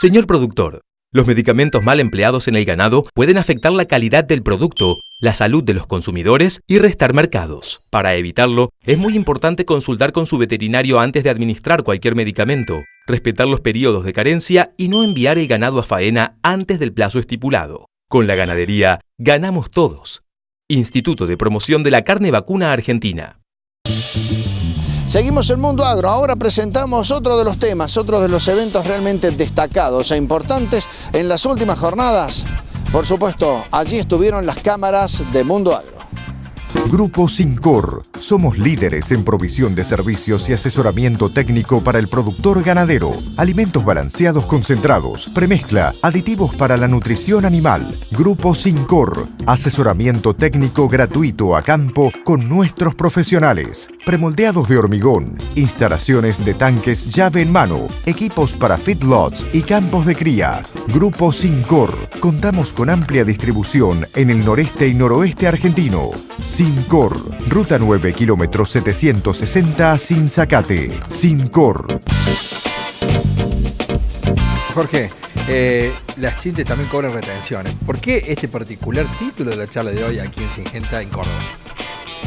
Señor productor, los medicamentos mal empleados en el ganado pueden afectar la calidad del producto, la salud de los consumidores y restar mercados. Para evitarlo, es muy importante consultar con su veterinario antes de administrar cualquier medicamento, respetar los periodos de carencia y no enviar el ganado a faena antes del plazo estipulado. Con la ganadería, ganamos todos. Instituto de Promoción de la Carne Vacuna Argentina. Seguimos en Mundo Agro, ahora presentamos otro de los temas, otro de los eventos realmente destacados e importantes en las últimas jornadas. Por supuesto, allí estuvieron las cámaras de Mundo Agro. Grupo Sincor. Somos líderes en provisión de servicios y asesoramiento técnico para el productor ganadero. Alimentos balanceados concentrados, premezcla, aditivos para la nutrición animal. Grupo Sincor. Asesoramiento técnico gratuito a campo con nuestros profesionales. Premoldeados de hormigón, instalaciones de tanques llave en mano, equipos para feedlots y campos de cría. Grupo Sincor. Contamos con amplia distribución en el noreste y noroeste argentino. Sincor, Ruta 9, kilómetro 760, Sinzacate. Sincor. Jorge, las chinches también cobran retenciones. ¿Por qué este particular título de la charla de hoy aquí en Singenta, en Córdoba?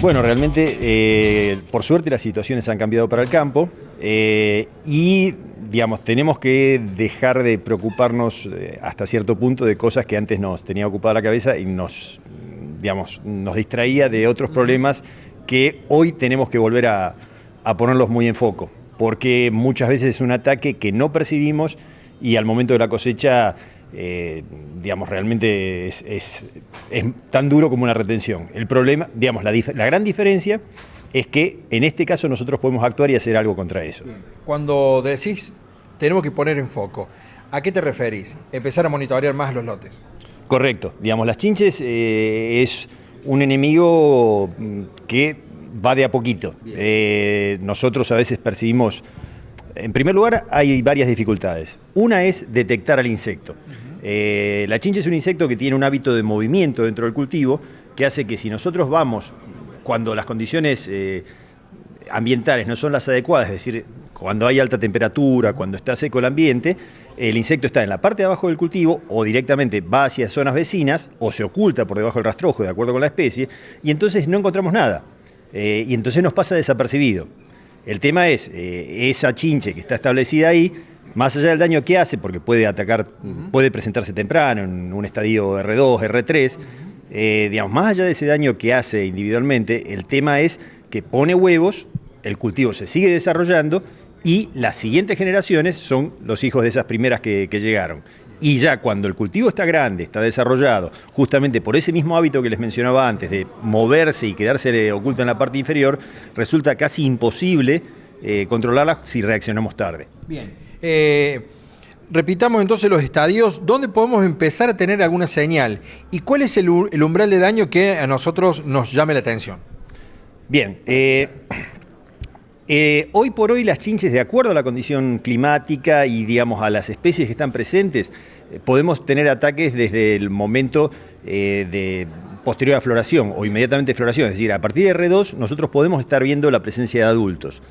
Bueno, realmente, por suerte, las situaciones han cambiado para el campo y, digamos, tenemos que dejar de preocuparnos hasta cierto punto de cosas que antes nos tenía ocupada la cabeza y nos distraía de otros problemas que hoy tenemos que volver a ponerlos muy en foco, porque muchas veces es un ataque que no percibimos y al momento de la cosecha, realmente es tan duro como una retención. El problema, la gran diferencia es que en este caso nosotros podemos actuar y hacer algo contra eso. Cuando decís tenemos que poner en foco, ¿a qué te referís? Empezar a monitorear más los lotes. Correcto. Las chinches es un enemigo que va de a poquito. Nosotros a veces percibimos, en primer lugar, hay varias dificultades. Una es detectar al insecto. La chinche es un insecto que tiene un hábito de movimiento dentro del cultivo que hace que si nosotros vamos, cuando las condiciones ambientales no son las adecuadas, es decir, cuando hay alta temperatura, cuando está seco el ambiente, el insecto está en la parte de abajo del cultivo o directamente va hacia zonas vecinas o se oculta por debajo del rastrojo de acuerdo con la especie y entonces no encontramos nada y entonces nos pasa desapercibido. El tema es, esa chinche que está establecida ahí, más allá del daño que hace, porque puede atacar, puede presentarse temprano en un estadio R2, R3, más allá de ese daño que hace individualmente, el tema es que pone huevos, el cultivo se sigue desarrollando y las siguientes generaciones son los hijos de esas primeras que llegaron. Y ya cuando el cultivo está grande, está desarrollado, justamente por ese mismo hábito que les mencionaba antes, de moverse y quedarse oculto en la parte inferior, resulta casi imposible controlarla si reaccionamos tarde. Bien. Repitamos entonces los estadios, ¿dónde podemos empezar a tener alguna señal? ¿Y cuál es el umbral de daño que a nosotros nos llame la atención? Bien. Hoy por hoy las chinches, de acuerdo a la condición climática y a las especies que están presentes, podemos tener ataques desde el momento de posterior a floración o inmediatamente floración, es decir, a partir de R2 nosotros podemos estar viendo la presencia de adultos.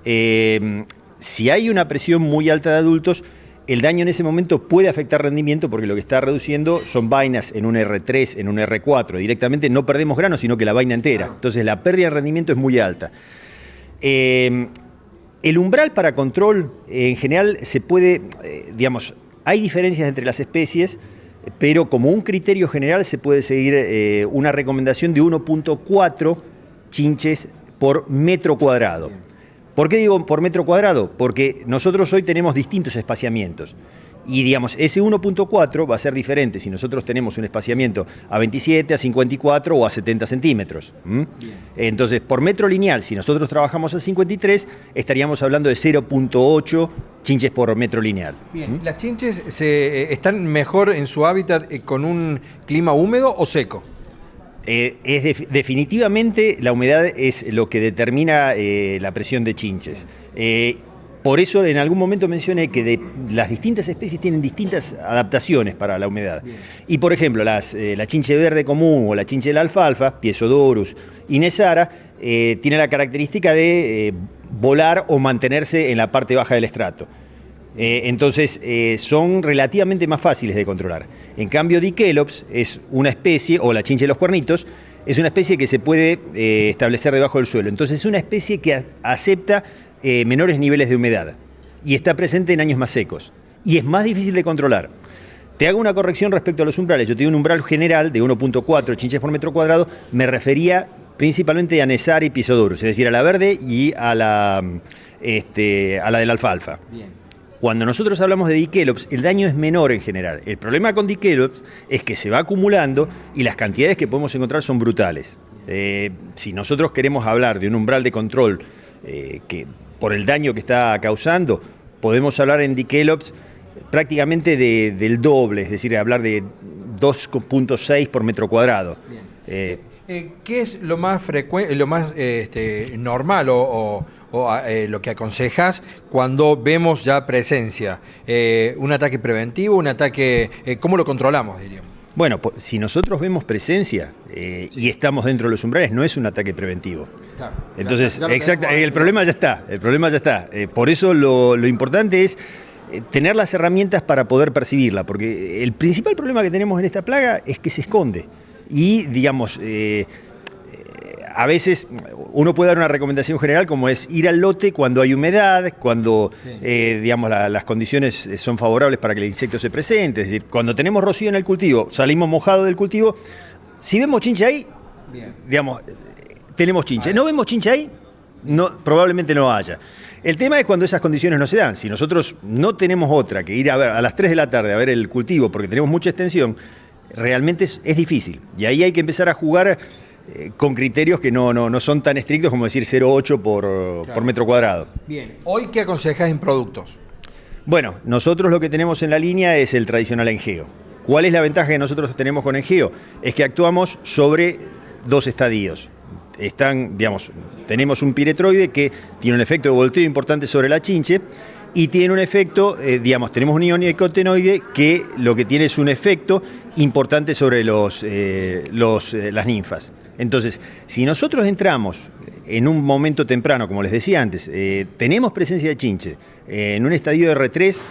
Si hay una presión muy alta de adultos, el daño en ese momento puede afectar rendimiento porque lo que está reduciendo son vainas en un R3, en un R4. Directamente no perdemos grano, sino que la vaina entera. Entonces la pérdida de rendimiento es muy alta. El umbral para control, en general, se puede, hay diferencias entre las especies, pero como un criterio general se puede seguir una recomendación de 1.4 chinches por metro cuadrado. ¿Por qué digo por metro cuadrado? Porque nosotros hoy tenemos distintos espaciamientos. Y ese 1.4 va a ser diferente si nosotros tenemos un espaciamiento a 27, a 54 o a 70 centímetros. Entonces, por metro lineal, si nosotros trabajamos a 53, estaríamos hablando de 0.8 chinches por metro lineal. Bien, ¿las chinches están mejor en su hábitat con un clima húmedo o seco? Definitivamente la humedad es lo que determina la presión de chinches. Por eso en algún momento mencioné que las distintas especies tienen distintas adaptaciones para la humedad. Bien. Y por ejemplo, la chinche verde común o la chinche de la alfalfa, Piezodorus inesara, tiene la característica de volar o mantenerse en la parte baja del estrato. Entonces son relativamente más fáciles de controlar. En cambio, Dikelops es una especie, o la chincha de los cuernitos, es una especie que se puede establecer debajo del suelo. Entonces es una especie que acepta menores niveles de humedad y está presente en años más secos. Y es más difícil de controlar. Te hago una corrección respecto a los umbrales. Yo tengo un umbral general de 1.4 chinches por metro cuadrado. Me refería principalmente a Nesar y Pisodurus, es decir, a la verde y a la de la alfalfa. Bien. Cuando nosotros hablamos de Dikelops, el daño es menor en general. El problema con Dikelops es que se va acumulando y las cantidades que podemos encontrar son brutales. Si nosotros queremos hablar de un umbral de control que por el daño que está causando, podemos hablar en Dikelops prácticamente del doble, es decir, hablar de 2.6 por metro cuadrado. ¿Qué es lo más frecuente, lo más normal o lo que aconsejas cuando vemos ya presencia? ¿Un ataque preventivo, un ataque, cómo lo controlamos, diríamos? Bueno, si nosotros vemos presencia y estamos dentro de los umbrales, no es un ataque preventivo. Claro, entonces, exacto, el problema ya está. Por eso lo importante es tener las herramientas para poder percibirla, porque el principal problema que tenemos en esta plaga es que se esconde. Y, digamos, a veces uno puede dar una recomendación general como es ir al lote cuando hay humedad, cuando digamos, las condiciones son favorables para que el insecto se presente. Es decir, cuando tenemos rocío en el cultivo, salimos mojados del cultivo, si vemos chinche ahí, digamos, tenemos chinche. No vemos chinche ahí, probablemente no haya. El tema es cuando esas condiciones no se dan. Si nosotros no tenemos otra que ir a las 3 de la tarde a ver el cultivo porque tenemos mucha extensión, realmente es difícil. Y ahí hay que empezar a jugar con criterios que no son tan estrictos como decir 0,8 por metro cuadrado. Bien, ¿hoy qué aconsejas en productos? Bueno, nosotros lo que tenemos en la línea es el tradicional Engeo. ¿Cuál es la ventaja que nosotros tenemos con Engeo? Es que actuamos sobre 2 estadios. Tenemos un piretroide que tiene un efecto de volteo importante sobre la chinche y tiene un efecto, tenemos un ionicotenoide que lo que tiene es un efecto importante sobre las ninfas. Entonces, si nosotros entramos en un momento temprano, como les decía antes, tenemos presencia de chinche en un estadio de R3,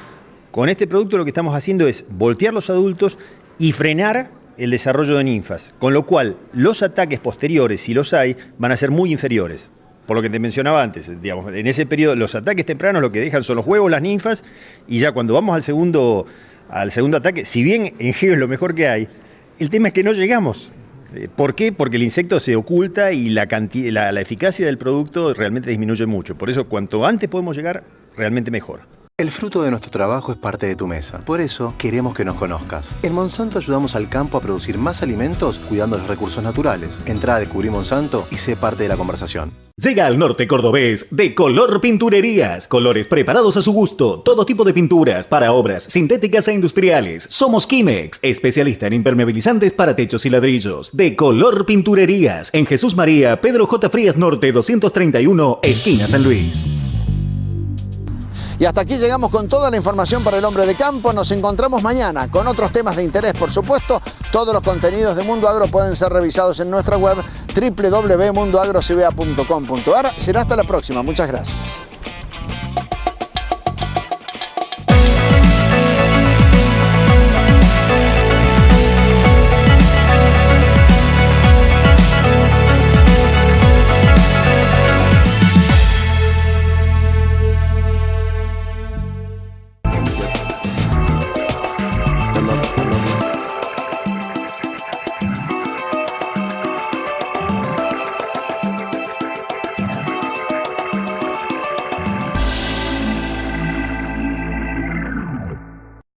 con este producto lo que estamos haciendo es voltear los adultos y frenar el desarrollo de ninfas, con lo cual los ataques posteriores, si los hay, van a ser muy inferiores. Por lo que te mencionaba antes, digamos, en ese periodo los ataques tempranos lo que dejan son los huevos, las ninfas, y ya cuando vamos al segundo ataque, si bien Engeo es lo mejor que hay, el tema es que no llegamos. ¿Por qué? Porque el insecto se oculta y la eficacia del producto realmente disminuye mucho. Por eso, cuanto antes podemos llegar, realmente mejor. El fruto de nuestro trabajo es parte de tu mesa. Por eso, queremos que nos conozcas. En Monsanto ayudamos al campo a producir más alimentos cuidando los recursos naturales. Entrá a Descubrir Monsanto y sé parte de la conversación. Llega al norte cordobés de Color Pinturerías. Colores preparados a su gusto. Todo tipo de pinturas para obras sintéticas e industriales. Somos Kimex, especialista en impermeabilizantes para techos y ladrillos. De Color Pinturerías. En Jesús María, Pedro J. Frías Norte 231, esquina San Luis. Y hasta aquí llegamos con toda la información para el hombre de campo. Nos encontramos mañana con otros temas de interés, por supuesto. Todos los contenidos de Mundo Agro pueden ser revisados en nuestra web www.mundoagrocba.com.ar. Será hasta la próxima. Muchas gracias.